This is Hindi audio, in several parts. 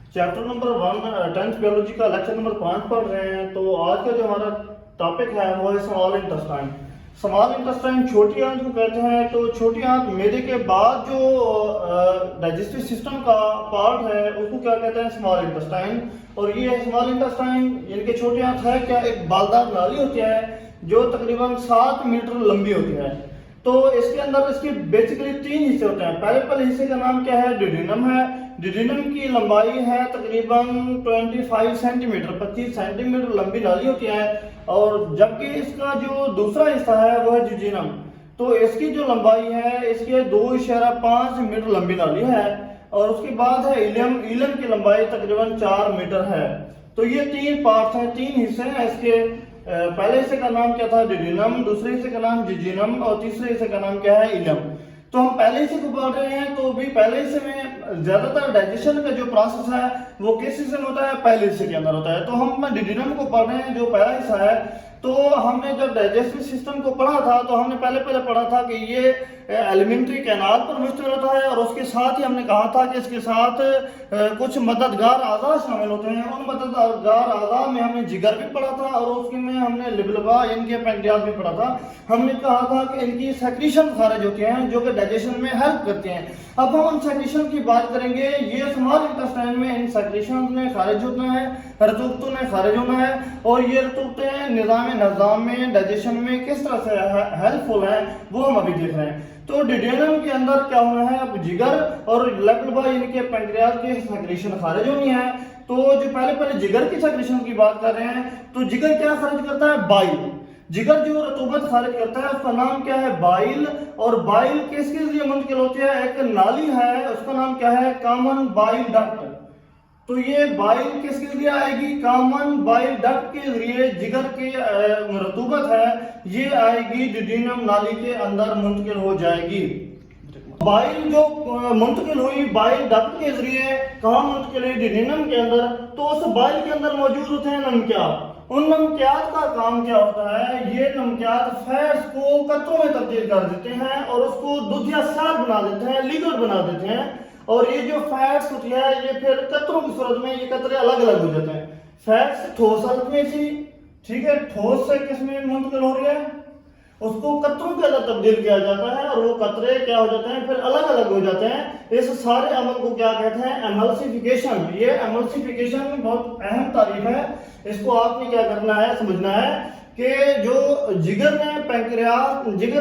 चैप्टर नंबर 1 10th बायोलॉजी का लेक्चर नंबर 5 पढ़ रहे हैं। तो आज का जो हमारा टॉपिक है वो है स्मॉल इंटेस्टाइन। स्मॉल इंटेस्टाइन छोटी आंत को कहते हैं। तो छोटी आंत मैदे के बाद जो डाइजेस्टिव सिस्टम का पार्ट है उसको क्या कहते हैं, स्मॉल इंटेस्टाइन। और ये स्मॉल इंटेस्टाइन इनके छोटी आंत है क्या, एक बालदार नाली होती है जो तकरीबन 7 मीटर लंबी होती है। तो इसके अंदर इसके बेसिकली 3 हिस्से होते हैं। पहले हिस्से का नाम क्या है, डिड्यूनम है। डिड्यूनम की लंबाई है तकरीबन 25 सेंटीमीटर, 25 सेंटीमीटर लंबी नाली होती है। और जबकि इसका जो दूसरा हिस्सा है वो है जिजिनम। तो इसकी जो लंबाई है इसके 2.5 मीटर लंबी नाली है। और उसके बाद है इलियम। इलियम की लंबाई तकरीबन 4 मीटर है। तो ये 3 पार्ट्स हैं, 3 हिस्से हैं इसके। पहले हिस्से का नाम क्या था, डिड्यूनम, दूसरे हिस्से का नाम जिजिनम और तीसरे हिस्से का नाम क्या है, इलियम। तो हम पहले हिस्से को पढ़ रहे हैं। तो भी पहले हिस्से में ज्यादातर डाइजेशन का जो प्रोसेस है वो किस हिस्से में होता है, पहले हिस्से के अंदर होता है। तो हम डिड्यूनम को पढ़ रहे हैं जो पहला हिस्सा है। तो हमने जब डाइजेस्टिव सिस्टम को पढ़ा था तो हमने पहले पढ़ा था कि ये एलिमेंट्री कैनाल पर मुश्तमिल होता है। और उसके साथ ही हमने कहा था कि इसके साथ कुछ मददगार आज़ा शामिल होते हैं। उन मददगार आज़ा में हमने जिगर भी पढ़ा था और उसमें हमने लिबलबा इनके पैंक्रियाज भी पढ़ा था। हमने कहा था कि इनकी सेक्रीशन खारिज होती हैं जो कि डाइजेशन में हेल्प करते हैं। अब हम उन सेक्रीशन की बात करेंगे। ये स्मॉल इंटेस्टाइन में इन सेक्रीशन ने खारिज होना है, रतूबतों ने खारिज होना है। और ये रतूबतें निज़ाम में डाइजेशन में किस तरह से हेल्पफुल है वो हम अभी देख रहे हैं। तो डिड्यूनम के अंदर क्या होना है, अब जिगर और लिबलबा इनके पैंक्रियाज के सेक्रीशन खारिज होनी है। तो जो पहले जिगर की सेक्रीशन की बात कर रहे हैं, तो जिगर क्या खारिज करता है, बाइल। जिगर जो रतूबत खारिज करता है उसका नाम क्या है, बाइल। और बाइल किसके जरिए मुंतकिल होती है, एक नाली है उसका नाम क्या है, कॉमन बाइल डक्ट। तो ये बाइल किसके जरिए आएगी, कॉमन बाइल डक्ट के जरिए जिगर की रतूबत है ये आएगी डिड्यूनम नाली के अंदर मुंतकिल हो जाएगी। बाइल जो मुंतकिल हुई बाइल डक्ट के जरिए कहाँ मुंतकिल हुई, डिड्यूनम के अंदर। तो उस बाइल के अंदर मौजूद होते हैं नमकियात। उन नमकियात का काम क्या होता है, ये नमकियात फैट्स को कतरों में तब्दील कर देते हैं और उसको दूध या सार बना देते हैं, लिक्विड बना देते हैं। और ये जो फैट्स होती है ये फिर कतरों की सूरत में ये कतरे अलग अलग हो जाते हैं। फैट्स ठोस हालत में थी, ठीक है, ठोस से किसमें मुंतकिल हो रही है, उसको कतरों के अंदर तब्दील किया जाता है और वो कतरे क्या हो जाते हैं, फिर अलग अलग हो जाते हैं। इस सारे अमल को क्या कहते हैं, एमल्सिफिकेशन। ये एमल्सिफिकेशन बहुत अहम तारीफ है। इसको आपने क्या करना है, समझना है कि जो जिगर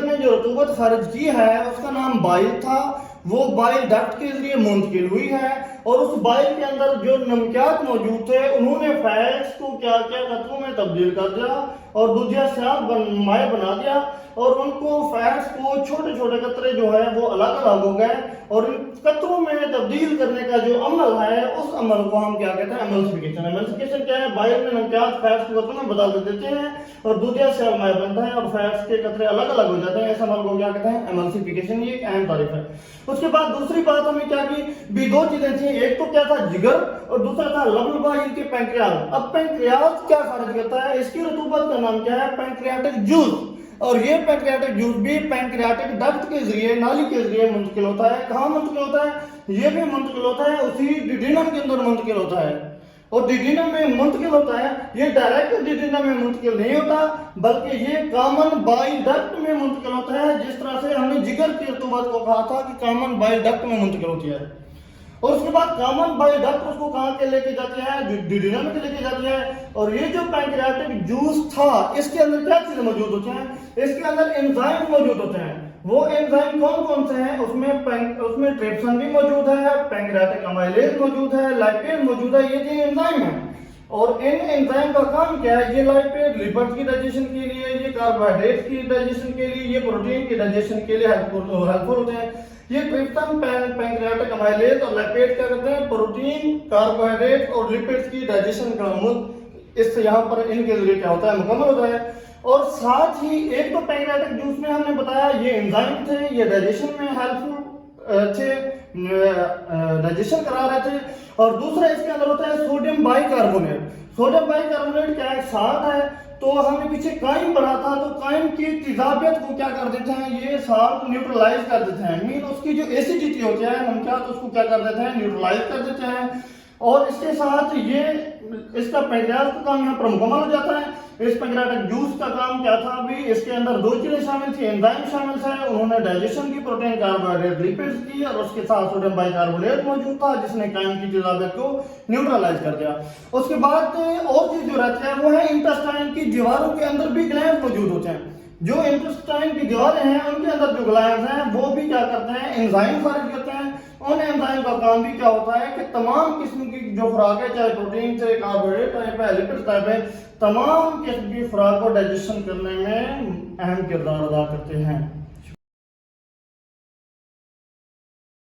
ने जो रतूबत खारिज की है उसका नाम बाइल था। वो बाइल डक्ट के जरिए मुंतकिल हुई है और उस बाइल के अंदर जो नमकियात मौजूद थे उन्होंने फैट्स को क्या किया, कतरों में तब्दील कर दिया और दूधिया स्याह माए बना दिया। और उनको फैट्स को छोटे छोटे कतरे जो है वो अलग अलग हो गए। और इन कतरों में तब्दील करने का जो अमल है उस अमल को हम क्या कहते हैं, एमल्सिफिकेशन। एमल्सिफिकेशन क्या है, बाइल में नमकियात फैट्स को कतरों में बदल देते हैं और दूधिया स्याह माए बनता है और फैट्स के कतरे अलग अलग हो जाते हैं। इस अमल को क्या कहते हैं, एमल्सिफिकेशन। ये एक अहम तारीफ है। उसके बाद दूसरी बात हमें क्या की, भी 2 चीजें थी, एक तो क्या था जिगर और दूसरा था लिबलबा इनके पैंक्रियाज। अब पैंक्रियाज क्या खारिज करता है, इसकी रतूबत का नाम क्या है, पैंक्रियाटिक जूस। और ये पैंक्रियाटिक जूस भी पैंक्रियाटिक डक्ट के जरिए, नाली के जरिए मुंतकिल होता है। कहाँ मुंतकिल होता है, ये भी मुंतकिल होता है उसी डिड्यूनम के अंदर मुंतकिल होता है। और डिड्यूनम में मुंतकिल होता है, ये डायरेक्ट डिड्यूनम में मुंतकिल नहीं होता बल्कि ये कॉमन बाइल डक्ट में मुंतकिल होता है। जिस तरह से हमने जिगर की रतूबत को कहा था कि कॉमन बाइल डक्ट में मुंतकिल होती है। और उसके बाद कॉमन बाइल डक्ट उसको कहाँ के लेके जाते हैं, डिड्यूनम के लेके जाती है। और ये जो पैंक्रियाटिक जूस था इसके अंदर क्या चीजें मौजूद होती हैं, इसके अंदर एंजाइम मौजूद होते हैं। वो एंजाइम कौन कौन से हैं, उसमें ट्रिप्सिन भी मौजूद है, पैंक्रियाटिक अमाइलेज मौजूद है, लाइपेज मौजूद है। ये 3 एंजाइम है। और इन एंजाइम का काम क्या है, ये लाइपेज लिपिड्स की डाइजेशन के लिए, ये कार्बोहाइड्रेट की डाइजेशन के लिए, ये प्रोटीन की डाइजेशन के लिए हेल्पफुल होते हैं। ये ट्रिप्सिन, पैंक्रियाटिक अमाइलेज और लिपिड क्या करते हैं, प्रोटीन, कार्बोहाइड्रेट और लिपिड्स की डाइजेशन का इससे यहाँ पर इनके जरिए क्या होता है, मुकम्मल होता है। और साथ ही एक तो पैंक्रियाटिक जूस में हमने बताया ये एंजाइम थे, ये डाइजेशन में हेल्पफुल थे, डाइजेशन करा रहे थे। और दूसरा इसके अंदर होता है सोडियम बाइकार्बोनेट। सोडियम बाइकार्बोनेट क्या है, साल्ट है। तो हमने पीछे काइम पढ़ा था, तो काइम की तेजाबियत को क्या कर देते हैं, ये साल्ट न्यूट्रलाइज कर देते हैं। मीन उसकी जो एसिडिटी होती है नमकियात उसको क्या कर देते हैं, न्यूट्रलाइज कर देते हैं। और इसके साथ ये इसका पैंक्रियाज का काम यहाँ पर मुकम्मल हो जाता है। इस पैंक्रियाटिक जूस का काम क्या था, अभी इसके अंदर दो चीजें शामिल थी, एंजाइम शामिल थे, उन्होंने डाइजेशन की, प्रोटीन कार्बोहाइड्रेट लिपिड्स की, और उसके साथ सोडियम बाइकार्बोनेट मौजूद था जिसने कायम की तेजाबियत को न्यूट्रलाइज कर दिया। उसके बाद और चीज जो रहती है वो है इंटेस्टाइन की दीवारों के अंदर भी ग्लैंड मौजूद होते हैं। जो इंटेस्टाइन की दीवारें हैं उनके अंदर जो ग्लैंड हैं वो भी क्या करते हैं, एंजाइम खारिज करते हैं। उन एंजाइम का काम भी क्या होता है कि तमाम किस्म की जो खुराक है, चाहे प्रोटीन, चाहे कार्बोहाइड्रेट टाइप है, लिपिड टाइप है, तमाम किस्म की खुराक को डाइजेशन करने में अहम किरदार अदा करते हैं।